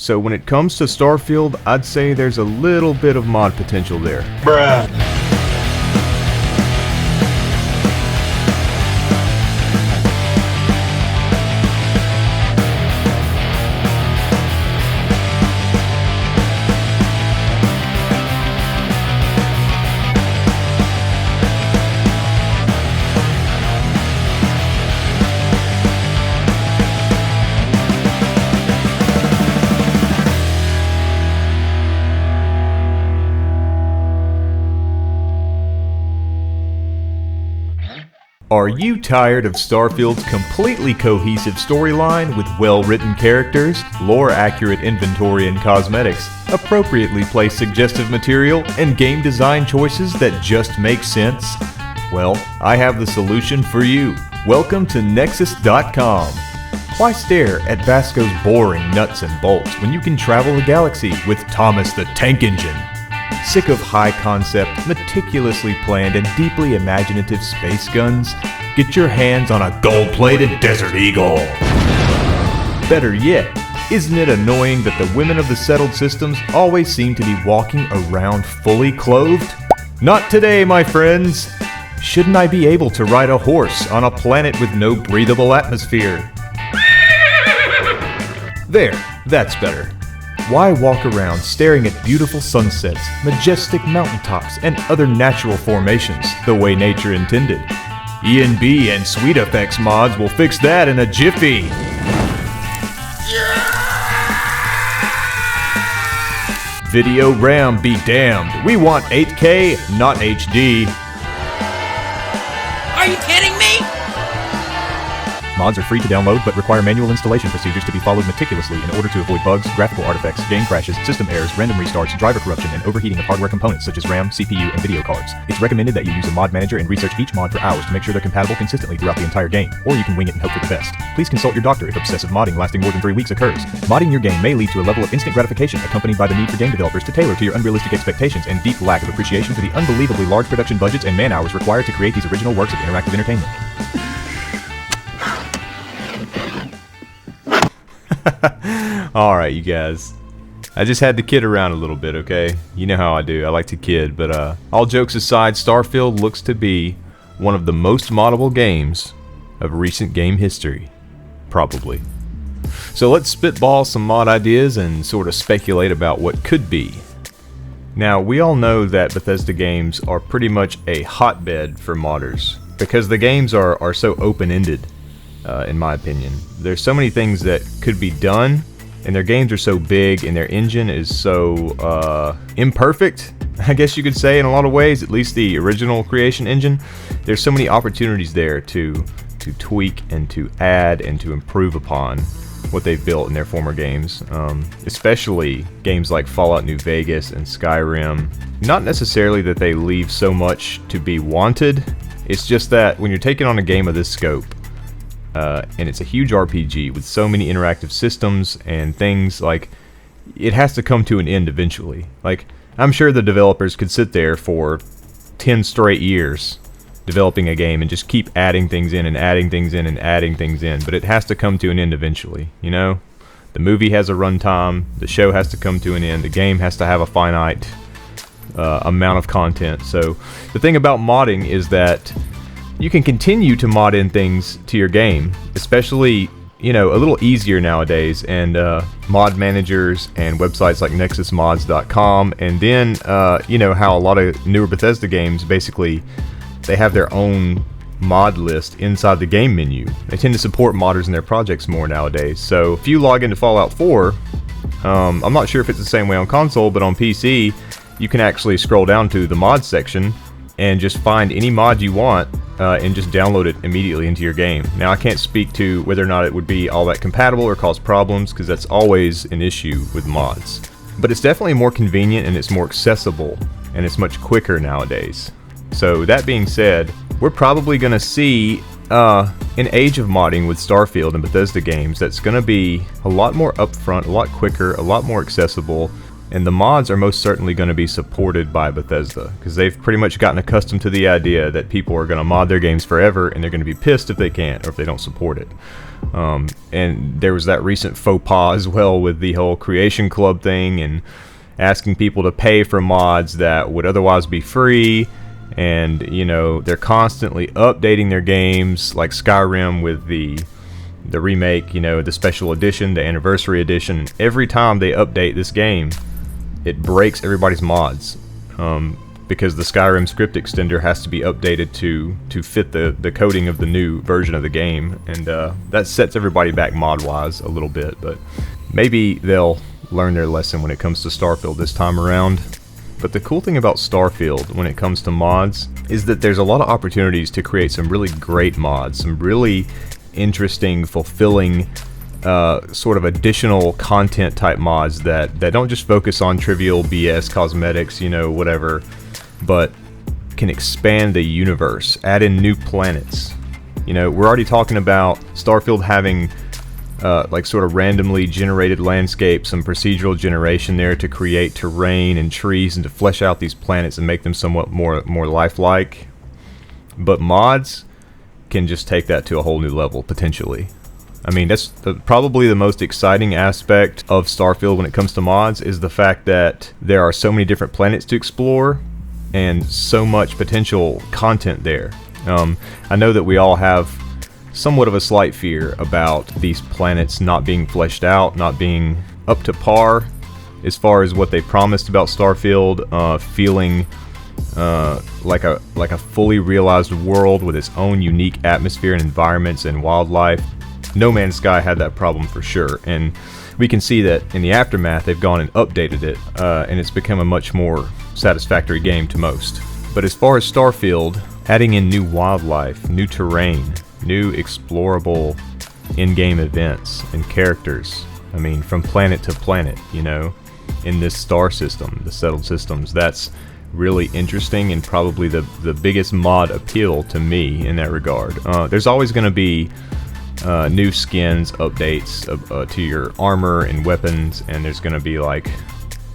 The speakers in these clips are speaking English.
So when it comes to Starfield, I'd say there's a little bit of mod potential there. Bruh. Are you tired of Starfield's completely cohesive storyline with well-written characters, lore-accurate inventory and cosmetics, appropriately placed suggestive material, and game design choices that just make sense? Well, I have the solution for you. Welcome to Nexus.com. Why stare at Vasco's boring nuts and bolts when you can travel the galaxy with Thomas the Tank Engine? Sick of high-concept, meticulously planned, and deeply imaginative space guns? Get your hands on a gold-plated Desert Eagle! Better yet, isn't it annoying that the women of the settled systems always seem to be walking around fully clothed? Not today, my friends! Shouldn't I be able to ride a horse on a planet with no breathable atmosphere? There, that's better. Why walk around staring at beautiful sunsets, majestic mountaintops, and other natural formations the way nature intended? E&B and Sweet Effects mods will fix that in a jiffy. Video RAM be damned. We want 8K, not HD. Are you kidding me? Mods are free to download, but require manual installation procedures to be followed meticulously in order to avoid bugs, graphical artifacts, game crashes, system errors, random restarts, driver corruption, and overheating of hardware components such as RAM, CPU, and video cards. It's recommended that you use a mod manager and research each mod for hours to make sure they're compatible consistently throughout the entire game, or you can wing it and hope for the best. Please consult your doctor if obsessive modding lasting more than 3 weeks occurs. Modding your game may lead to a level of instant gratification accompanied by the need for game developers to tailor to your unrealistic expectations and deep lack of appreciation for the unbelievably large production budgets and man-hours required to create these original works of interactive entertainment. Alright, you guys. I just had to kid around a little bit, okay? You know how I do. I like to kid, but all jokes aside, Starfield looks to be one of the most moddable games of recent game history. Probably. So let's spitball some mod ideas and sort of speculate about what could be. Now, we all know that Bethesda games are pretty much a hotbed for modders, because the games are so open-ended. In my opinion. There's so many things that could be done, and their games are so big, and their engine is so imperfect, I guess you could say, in a lot of ways, at least the original creation engine. There's so many opportunities there to tweak and to add and to improve upon what they've built in their former games, especially games like Fallout New Vegas and Skyrim. Not necessarily that they leave so much to be wanted, it's just that when you're taking on a game of this scope, and it's a huge RPG with so many interactive systems and things, like, it has to come to an end eventually. Like, I'm sure the developers could sit there for 10 straight years developing a game and just keep adding things in and adding things in and adding things in, but it has to come to an end eventually, you know? The movie has a runtime, the show has to come to an end, the game has to have a finite amount of content. So the thing about modding is that you can continue to mod in things to your game, especially, you know, a little easier nowadays, and mod managers and websites like nexusmods.com, and then, you know, how a lot of newer Bethesda games, basically, they have their own mod list inside the game menu. They tend to support modders in their projects more nowadays. So if you log into Fallout 4, I'm not sure if it's the same way on console, but on PC, you can actually scroll down to the mod section and just find any mod you want, and just download it immediately into your game. Now, I can't speak to whether or not it would be all that compatible or cause problems, because that's always an issue with mods. But it's definitely more convenient, and it's more accessible, and it's much quicker nowadays. So that being said, we're probably going to see an age of modding with Starfield and Bethesda games that's going to be a lot more upfront, a lot quicker, a lot more accessible, And the mods are most certainly going to be supported by Bethesda, because they've pretty much gotten accustomed to the idea that people are going to mod their games forever, and they're going to be pissed if they can't, or if they don't support it. And there was that recent faux pas as well with the whole Creation Club thing, and asking people to pay for mods that would otherwise be free. And, you know, they're constantly updating their games, like Skyrim with the remake, you know, the special edition, the anniversary edition. Every time they update this game, it breaks everybody's mods, because the Skyrim script extender has to be updated to fit the coding of the new version of the game, and that sets everybody back mod-wise a little bit. But maybe they'll learn their lesson when it comes to Starfield this time around. But the cool thing about Starfield when it comes to mods is that there's a lot of opportunities to create some really great mods, some really interesting, fulfilling sort of additional content type mods that don't just focus on trivial BS cosmetics, you know, whatever, but can expand the universe, add in new planets. You know, we're already talking about Starfield having like sort of randomly generated landscapes, some procedural generation there to create terrain and trees and to flesh out these planets and make them somewhat more lifelike. But mods can just take that to a whole new level, potentially. I mean, that's probably the most exciting aspect of Starfield when it comes to mods, is the fact that there are so many different planets to explore and so much potential content there. I know that we all have somewhat of a slight fear about these planets not being fleshed out, not being up to par as far as what they promised about Starfield, feeling like a fully realized world with its own unique atmosphere and environments and wildlife. No Man's Sky had that problem for sure, and we can see that in the aftermath they've gone and updated it, and it's become a much more satisfactory game to most. But as far as Starfield, adding in new wildlife, new terrain, new explorable in-game events and characters, I mean, from planet to planet, you know, in this star system, the settled systems, that's really interesting and probably the biggest mod appeal to me in that regard. There's always going to be new skins, updates to your armor and weapons, and there's going to be, like,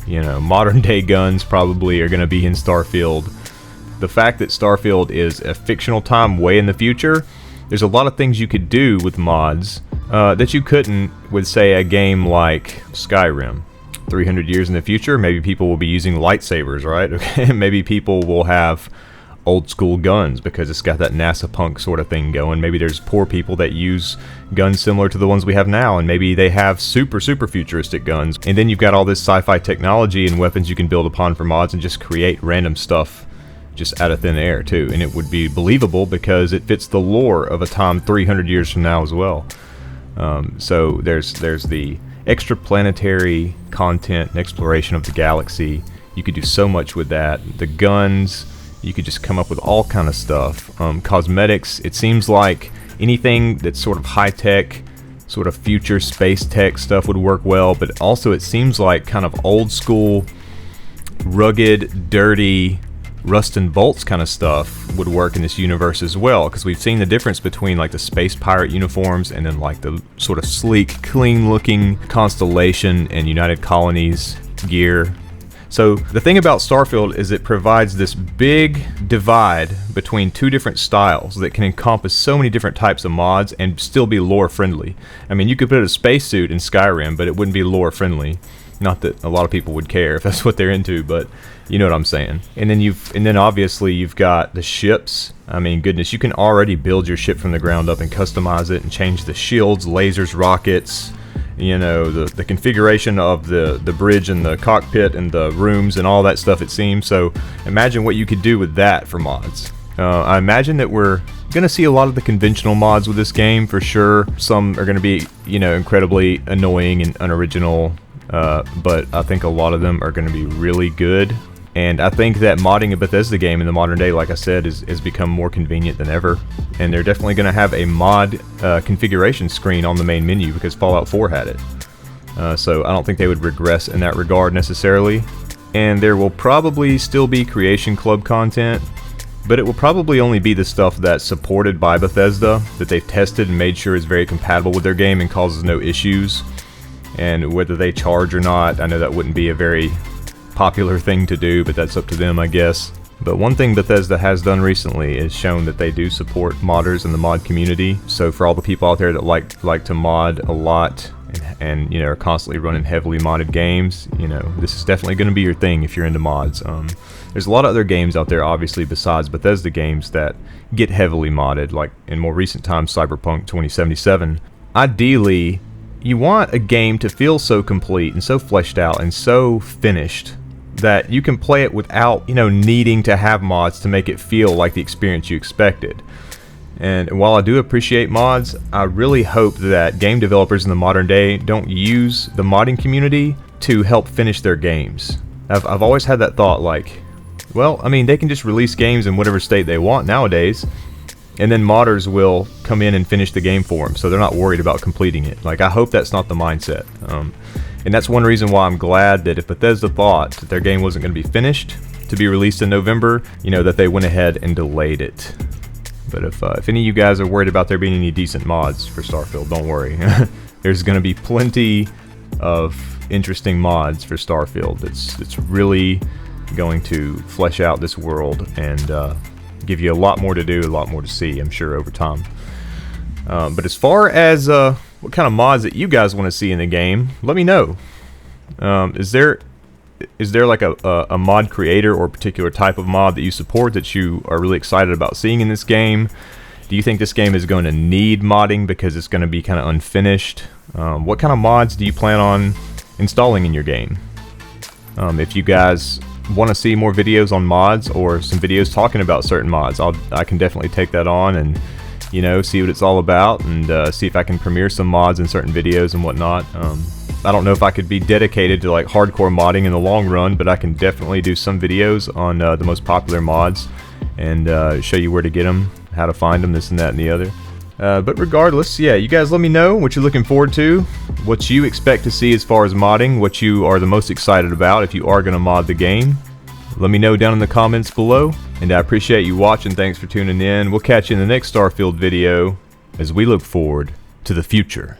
you know, modern day guns probably are going to be in Starfield. The fact that Starfield is a fictional time way in the future, there's a lot of things you could do with mods that you couldn't with, say, a game like Skyrim. 300 years in the future, maybe people will be using lightsabers, right? Okay, maybe people will have old school guns because it's got that NASA punk sort of thing going. Maybe there's poor people that use guns similar to the ones we have now, and maybe they have super futuristic guns. And then you've got all this sci-fi technology and weapons you can build upon for mods and just create random stuff just out of thin air too, and it would be believable because it fits the lore of a time 300 years from now as well. So there's the extraplanetary content and exploration of the galaxy. You could do so much with that. The guns, you could just come up with all kind of stuff. Cosmetics, it seems like anything that's sort of high-tech, sort of future space tech stuff would work well, but also it seems like kind of old school, rugged, dirty, rust and bolts kind of stuff would work in this universe as well, because we've seen the difference between like the space pirate uniforms and then like the sort of sleek, clean looking Constellation and United Colonies gear. So the thing about Starfield is it provides this big divide between two different styles that can encompass so many different types of mods and still be lore friendly. I mean, you could put a spacesuit in Skyrim, but it wouldn't be lore friendly. Not that a lot of people would care if that's what they're into, but you know what I'm saying. And then obviously you've got the ships. I mean, goodness, you can already build your ship from the ground up and customize it and change the shields, lasers, rockets, you know, the configuration of the bridge and the cockpit and the rooms and all that stuff, it seems. So imagine what you could do with that for mods. I imagine that we're gonna see a lot of the conventional mods with this game for sure. Some are gonna be, you know, incredibly annoying and unoriginal, but I think a lot of them are gonna be really good. And I think that modding a Bethesda game in the modern day, like I said, has become more convenient than ever. And they're definitely going to have a mod configuration screen on the main menu because Fallout 4 had it. So I don't think they would regress in that regard necessarily. And there will probably still be Creation Club content, but it will probably only be the stuff that's supported by Bethesda, that they've tested and made sure is very compatible with their game and causes no issues. and whether they charge or not, I know that wouldn't be a very popular thing to do, but that's up to them, I guess. But one thing Bethesda has done recently is shown that they do support modders in the mod community. So for all the people out there that like to mod a lot and you know, are constantly running heavily modded games, you know, this is definitely going to be your thing if you're into mods. There's a lot of other games out there, obviously, besides Bethesda games that get heavily modded, like in more recent times, Cyberpunk 2077. Ideally, you want a game to feel so complete and so fleshed out and so finished that you can play it without, you know, needing to have mods to make it feel like the experience you expected. And while I do appreciate mods, I really hope that game developers in the modern day don't use the modding community to help finish their games. I've always had that thought, like, well, I mean, they can just release games in whatever state they want nowadays, and then modders will come in and finish the game for them, so they're not worried about completing it. Like, I hope that's not the mindset. And that's one reason why I'm glad that if Bethesda thought that their game wasn't going to be finished to be released in November, you know, that they went ahead and delayed it. But if any of you guys are worried about there being any decent mods for Starfield, don't worry. There's going to be plenty of interesting mods for Starfield. It's really going to flesh out this world and give you a lot more to do, a lot more to see, I'm sure, over time. But as far as what kind of mods that you guys want to see in the game, let me know. Is there like a mod creator or a particular type of mod that you support that you are really excited about seeing in this game? Do you think this game is going to need modding because it's going to be kind of unfinished? What kind of mods do you plan on installing in your game? If you guys want to see more videos on mods or some videos talking about certain mods, I can definitely take that on and, you know, see what it's all about and see if I can premiere some mods in certain videos and whatnot. I don't know if I could be dedicated to like hardcore modding in the long run, but I can definitely do some videos on the most popular mods and show you where to get them, how to find them, this and that and the other. But regardless, yeah, you guys let me know what you're looking forward to, what you expect to see as far as modding, what you are the most excited about if you are going to mod the game. Let me know down in the comments below, and I appreciate you watching. Thanks for tuning in. We'll catch you in the next Starfield video as we look forward to the future.